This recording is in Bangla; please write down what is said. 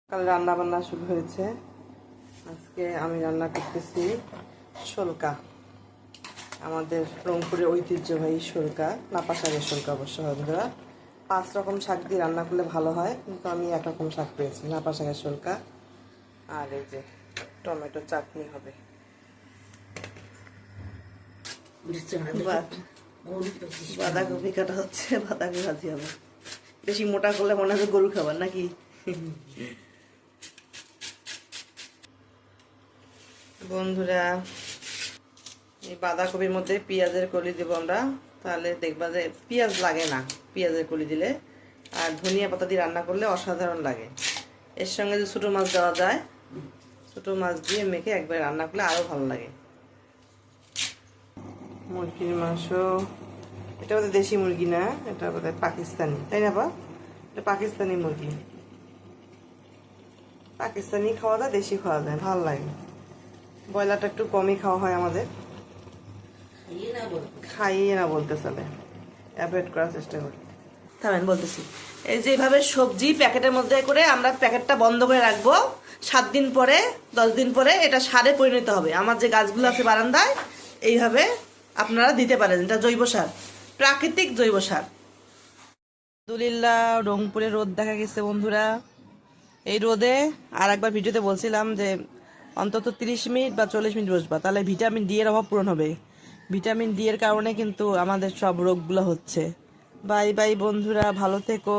কাল রান্না বান্না শুরু হয়েছে। আজকে আমি রান্না করতেছি শোলকা, আমাদের রংপুরের ঐতিহ্যবাহী শোলকা, নাপা শাকের শোলকা। অবশ্য বন্ধুরা 5 রকম শাক দিয়ে রান্না করলে ভালো হয়, কিন্তু আমি এক রকম শাক পেয়েছি, নাপা শাকের শোলকা। আর এই যে টমেটো চাটনি হবে, বাঁধাকপি কাটা হচ্ছে, বাঁধাকপি ভাজি হবে। বেশি মোটা করলে মনে হবে গরু খাবার নাকি। বন্ধুরা এই বাঁধাকপির মধ্যে পেঁয়াজের কলি দেবো আমরা, তাহলে দেখবা যে পেঁয়াজ লাগে না পেঁয়াজের কলি দিলে। আর ধনিয়া পাতা দিয়ে রান্না করলে অসাধারণ লাগে। এর সঙ্গে যে ছোটো মাছ দেওয়া যায়, ছোটো মাছ দিয়ে মেখে একবার রান্না করলে আরও ভালো লাগে। মুরগির মাংস, এটা বোধহয় দেশি মুরগি না, এটা বোধহয় পাকিস্তানি, তাই না বা? এটা পাকিস্তানি মুরগি। পাকিস্তানি খাওয়া যায়, দেশি খাওয়া যায়, ভালো লাগে। ব্রয়লারটা একটু কমই খাওয়া হয় আমাদের, খাইয়ে না বলতে চলে, অ্যাভয়েড করার চেষ্টা করি। থামেন বলতেছি, এই যে এইভাবে সবজি প্যাকেটের মধ্যে করে আমরা প্যাকেটটা বন্ধ করে রাখবো। 7 দিন পরে 10 দিন পরে এটা সারে পরিণত হবে। আমার যে গাছগুলো আছে বারান্দায়, এইভাবে আপনারা দিতে পারেন। এটা জৈব সার, প্রাকৃতিক জৈব সার। আলহামদুলিল্লাহ রংপুরে রোদ দেখা গেছে বন্ধুরা। এই রোদে আর একবার ভিডিওতে বলছিলাম যে অন্তত 30 মিনিট বা 40 মিনিট বসবা, তাহলে ভিটামিন ডি এর অভাব পূরণ হবে। ভিটামিন ডি এর কারণে কিন্তু আমাদের সব রোগগুলো হচ্ছে। বাই বাই বন্ধুরা, ভালো থেকো।